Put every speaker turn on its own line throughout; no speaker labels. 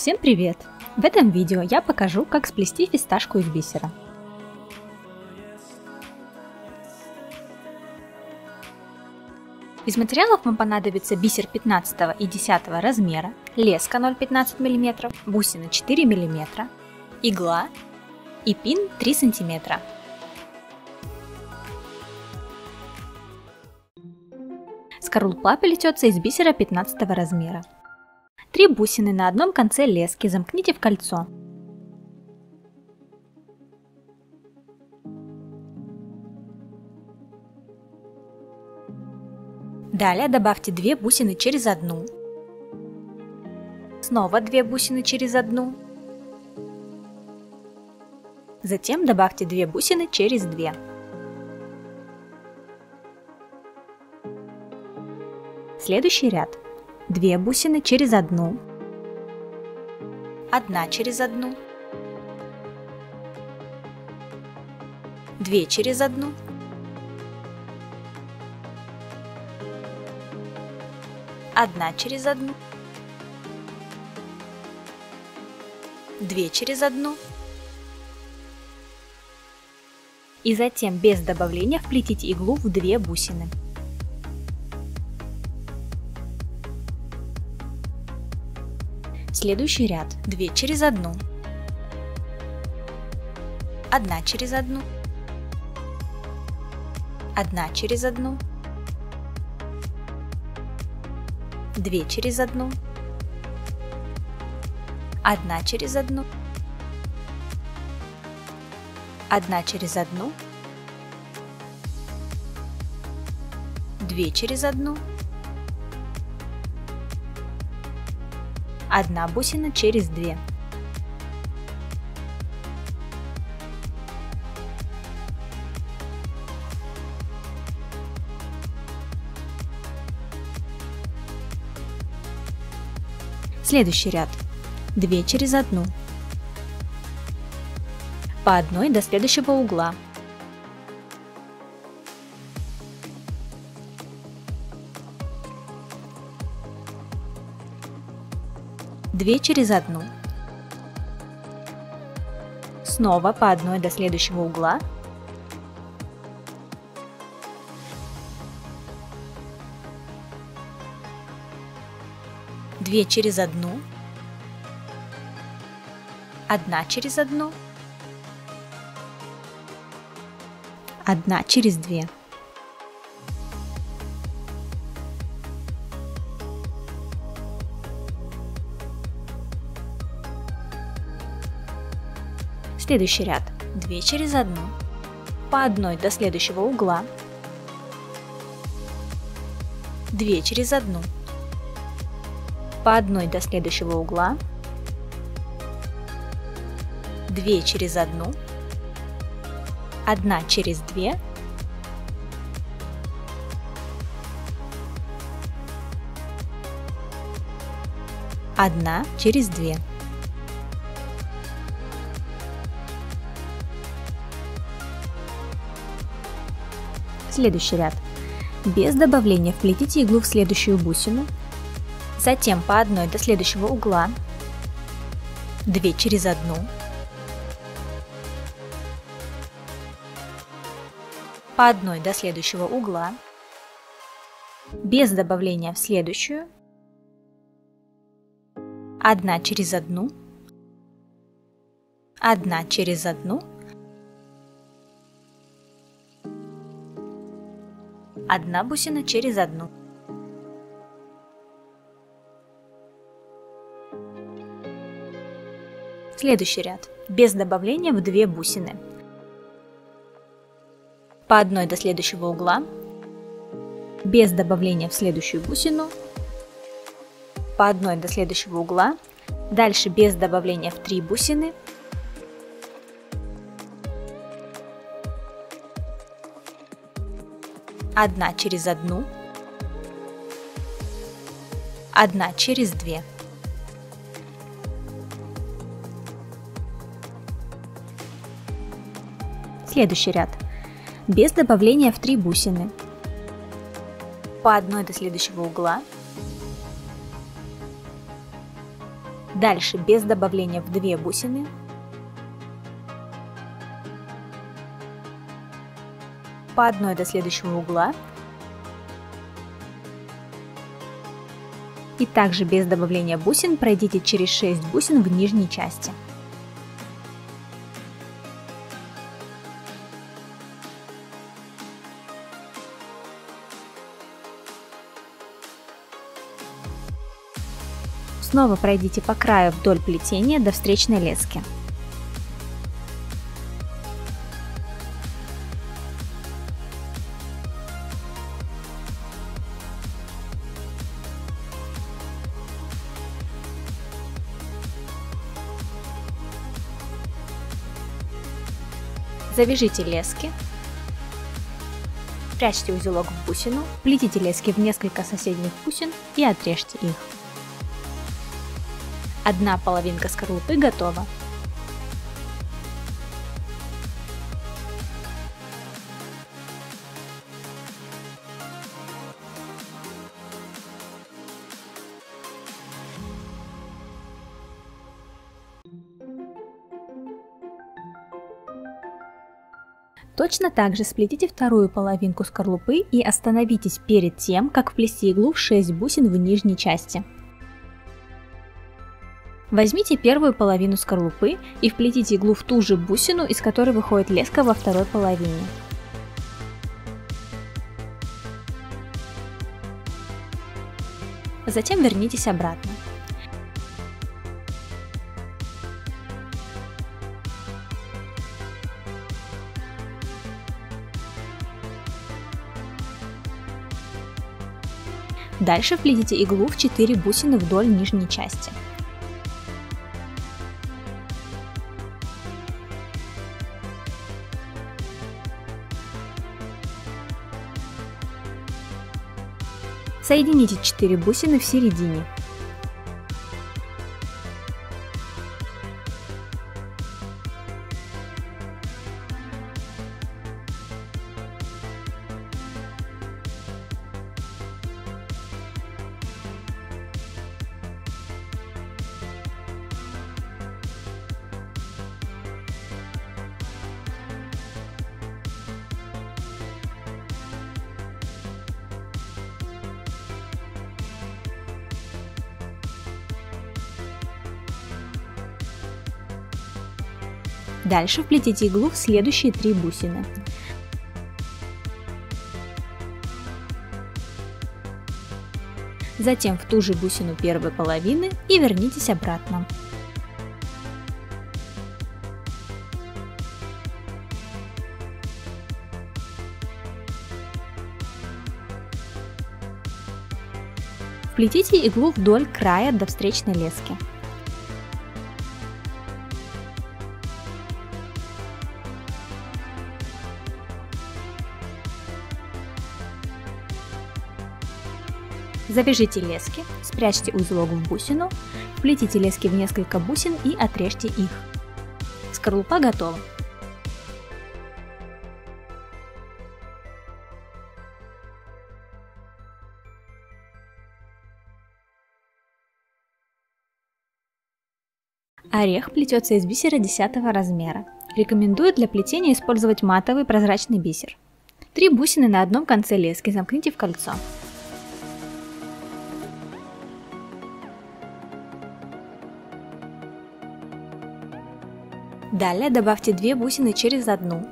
Всем привет! В этом видео я покажу, как сплести фисташку из бисера. Из материалов вам понадобится бисер 15 и 10 размера, леска 0,15 мм, бусины 4 мм, игла и пин 3 см. Скорлупа плетется из бисера 15 размера. 3 бусины на одном конце лески замкните в кольцо. Далее добавьте 2 бусины через одну. Снова 2 бусины через одну. Затем добавьте 2 бусины через 2. Следующий ряд. 2 бусины через одну, 1 через одну, 2 через одну, 1 через одну, 2 через одну. И затем без добавления вплетите иглу в 2 бусины. Следующий ряд. 2 через одну, 1 через одну, 1 через одну, 2 через одну, 1 через одну, 1 через одну, 2 через одну, 1 бусина через 2. Следующий ряд. 2 через одну. По одной до следующего угла. Две через одну. Снова по одной до следующего угла. Две через одну. 1 через одну. 1 через 2. Следующий ряд. 2 через одну. По одной до следующего угла. 2 через одну. По одной до следующего угла. 2 через одну. 1 через 2. 1 через 2. Следующий ряд. Без добавления вплетите иглу в следующую бусину, затем по одной до следующего угла, 2 через одну, по одной до следующего угла, без добавления в следующую, 1 через одну, 1 через одну, 1 бусина через одну. Следующий ряд. Без добавления в 2 бусины. По одной до следующего угла. Без добавления в следующую бусину. По одной до следующего угла. Дальше без добавления в 3 бусины. 1 через одну, 1 через 2. Следующий ряд. Без добавления в 3 бусины. По одной до следующего угла. Дальше без добавления в 2 бусины. По одной до следующего угла. И также без добавления бусин пройдите через 6 бусин в нижней части. Снова пройдите по краю вдоль плетения до встречной лески. Завяжите лески, спрячьте узелок в бусину, вплетите лески в несколько соседних бусин и отрежьте их. Одна половинка скорлупы готова. Точно так же сплетите вторую половинку скорлупы и остановитесь перед тем, как вплести иглу в 6 бусин в нижней части. Возьмите первую половину скорлупы и вплетите иглу в ту же бусину, из которой выходит леска во второй половине. Затем вернитесь обратно. Дальше вплетите иглу в 4 бусины вдоль нижней части. Соедините 4 бусины в середине. Дальше вплетите иглу в следующие 3 бусины. Затем в ту же бусину первой половины и вернитесь обратно. Вплетите иглу вдоль края до встречной лески. Завяжите лески, спрячьте узелок в бусину, вплетите лески в несколько бусин и отрежьте их. Скорлупа готова. Орех плетется из бисера 10 размера. Рекомендую для плетения использовать матовый прозрачный бисер. 3 бусины на одном конце лески замкните в кольцо. Далее добавьте 2 бусины через одну.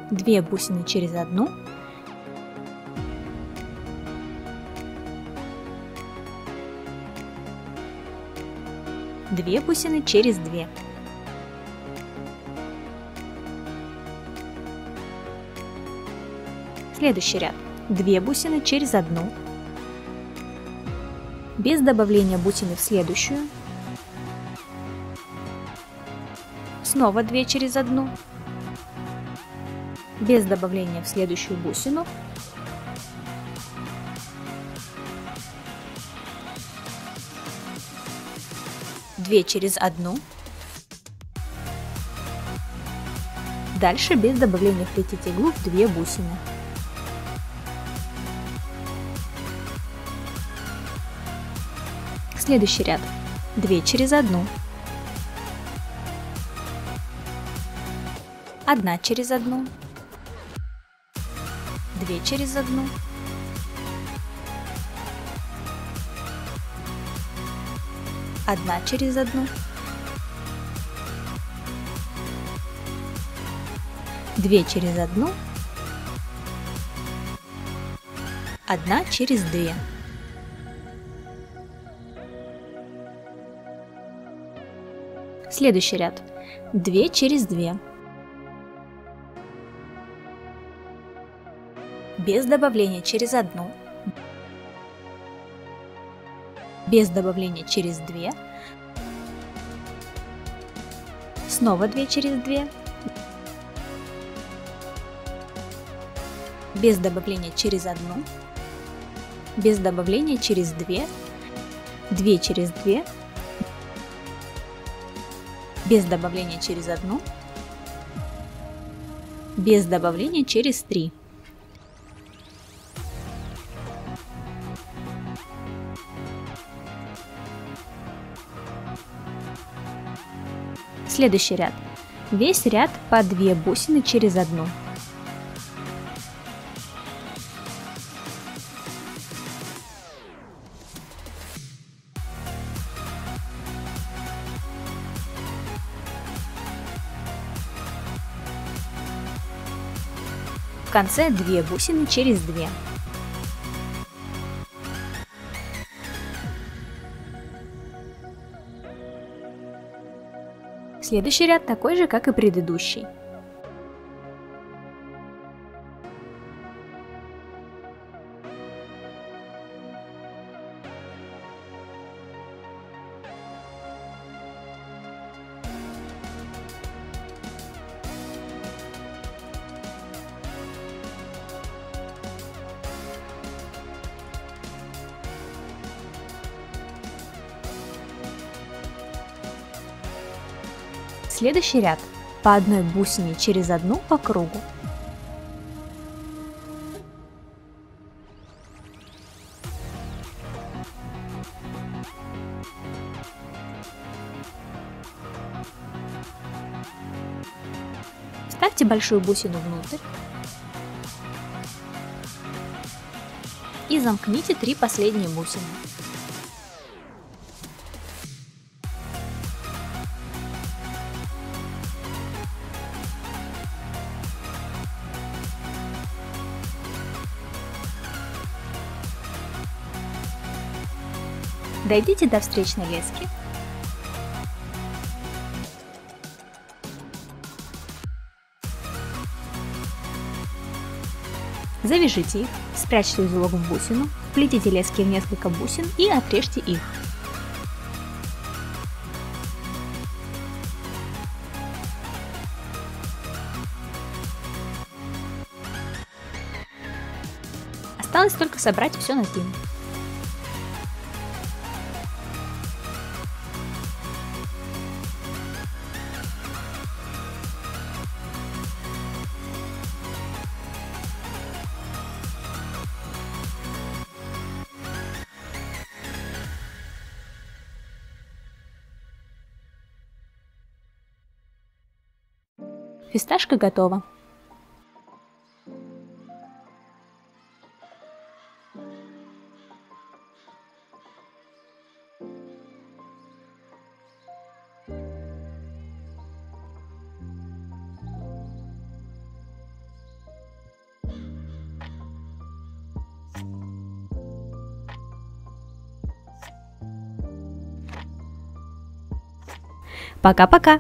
Две бусины через одну. Две бусины через 2. Следующий ряд. 2 бусины через одну. Без добавления бусины в следующую. Снова 2 через одну. Без добавления в следующую бусину. Две через одну. Дальше без добавления вплетите иглу в 2 бусины. Следующий ряд. 2 через 1. 1 через 1. 2 через 1. 1 через 1. 2 через 1. 1 через 2. Следующий ряд. 2 через 2. Без добавления через 1. Без добавления через 2. Снова 2 через 2. Без добавления через 1. Без добавления через 2. 2 через 2. Без добавления через 1. Без добавления через 3. Следующий ряд. Весь ряд по 2 бусины через 1. В конце 2 бусины через 2. Следующий ряд такой же, как и предыдущий. Следующий ряд по одной бусине через 1 по кругу. Вставьте большую бусину внутрь и замкните 3 последние бусины. Дойдите до встречной лески. Завяжите их, спрячьте узелок в бусину, вплетите лески в несколько бусин и отрежьте их. Осталось только собрать все на спину. Фисташка готова. Пока-пока!